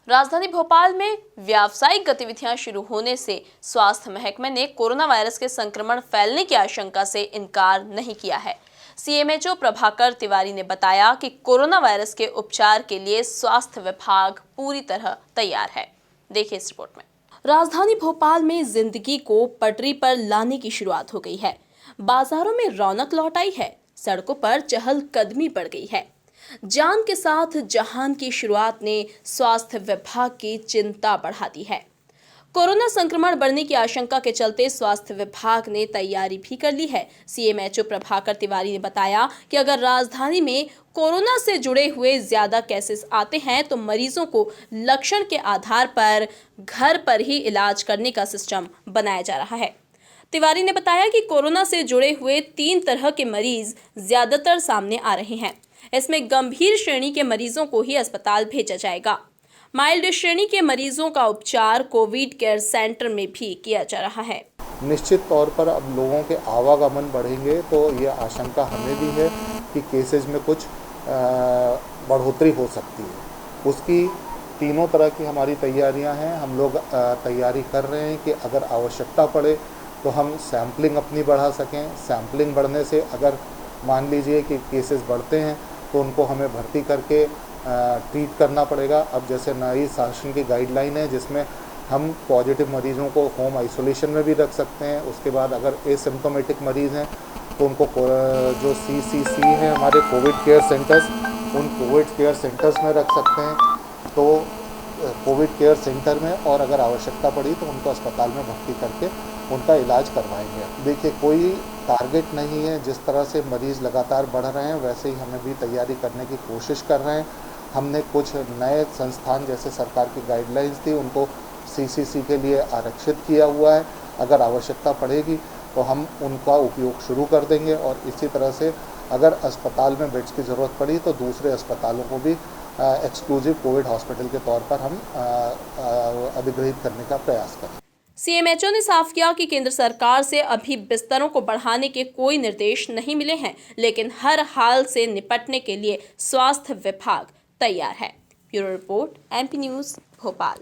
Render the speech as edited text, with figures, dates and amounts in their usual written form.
राजधानी भोपाल में व्यावसायिक गतिविधियां शुरू होने से स्वास्थ्य महकमे ने कोरोना वायरस के संक्रमण फैलने की आशंका से इनकार नहीं किया है। सीएमएचओ प्रभाकर तिवारी ने बताया कि कोरोना वायरस के उपचार के लिए स्वास्थ्य विभाग पूरी तरह तैयार है। देखिए इस रिपोर्ट में। राजधानी भोपाल में जिंदगी को पटरी पर लाने की शुरुआत हो गई है। बाजारों में रौनक लौट आई है, सड़कों पर चहलकदमी बढ़ गई है। जान के साथ जहान की शुरुआत ने स्वास्थ्य विभाग की चिंता बढ़ा दी है। कोरोना संक्रमण बढ़ने की आशंका के चलते स्वास्थ्य विभाग ने तैयारी भी कर ली है। सीएमएचओ प्रभाकर तिवारी ने बताया कि अगर राजधानी में कोरोना से जुड़े हुए ज्यादा केसेस आते हैं तो मरीजों को लक्षण के आधार पर घर पर ही इलाज करने का सिस्टम बनाया जा रहा है। तिवारी ने बताया कि कोरोना से जुड़े हुए 3 तरह के मरीज ज्यादातर सामने आ रहे हैं। इसमें गंभीर श्रेणी के मरीजों को ही अस्पताल भेजा जाएगा। माइल्ड श्रेणी के मरीजों का उपचार कोविड केयर सेंटर में भी किया जा रहा है। निश्चित तौर पर अब लोगों के आवागमन बढ़ेंगे तो ये आशंका हमें भी है कि केसेस में कुछ बढ़ोतरी हो सकती है। उसकी तीनों तरह की हमारी तैयारियां हैं। हम लोग तैयारी कर रहे हैं कि अगर आवश्यकता पड़े तो हम सैम्पलिंग अपनी बढ़ा सकें। सैम्पलिंग बढ़ने से अगर मान लीजिए कि केसेस बढ़ते हैं तो उनको हमें भर्ती करके ट्रीट करना पड़ेगा। अब जैसे नई शासन की गाइडलाइन है जिसमें हम पॉजिटिव मरीज़ों को होम आइसोलेशन में भी रख सकते हैं। उसके बाद अगर एसिम्प्टोमेटिक मरीज़ हैं तो उनको जो CCC है हमारे कोविड केयर सेंटर्स, उन कोविड केयर सेंटर्स में रख सकते हैं। तो कोविड केयर सेंटर में और अगर आवश्यकता पड़ी तो उनको अस्पताल में भर्ती करके उनका इलाज करवाएंगे। देखिए कोई टारगेट नहीं है, जिस तरह से मरीज़ लगातार बढ़ रहे हैं वैसे ही हमें भी तैयारी करने की कोशिश कर रहे हैं। हमने कुछ नए संस्थान जैसे सरकार की गाइडलाइंस थी उनको CCC के लिए आरक्षित किया हुआ है। अगर आवश्यकता पड़ेगी तो हम उनका उपयोग शुरू कर देंगे और इसी तरह से अगर अस्पताल में बेड्स की ज़रूरत पड़ी तो दूसरे अस्पतालों को भी एक्सक्लूसिव कोविड हॉस्पिटल के तौर पर हम अधिग्रहित करने का प्रयास करें। सीएमएचओ ने साफ किया कि केंद्र सरकार से अभी बिस्तरों को बढ़ाने के कोई निर्देश नहीं मिले हैं, लेकिन हर हाल से निपटने के लिए स्वास्थ्य विभाग तैयार है। Bureau report, MP news, Bhopal.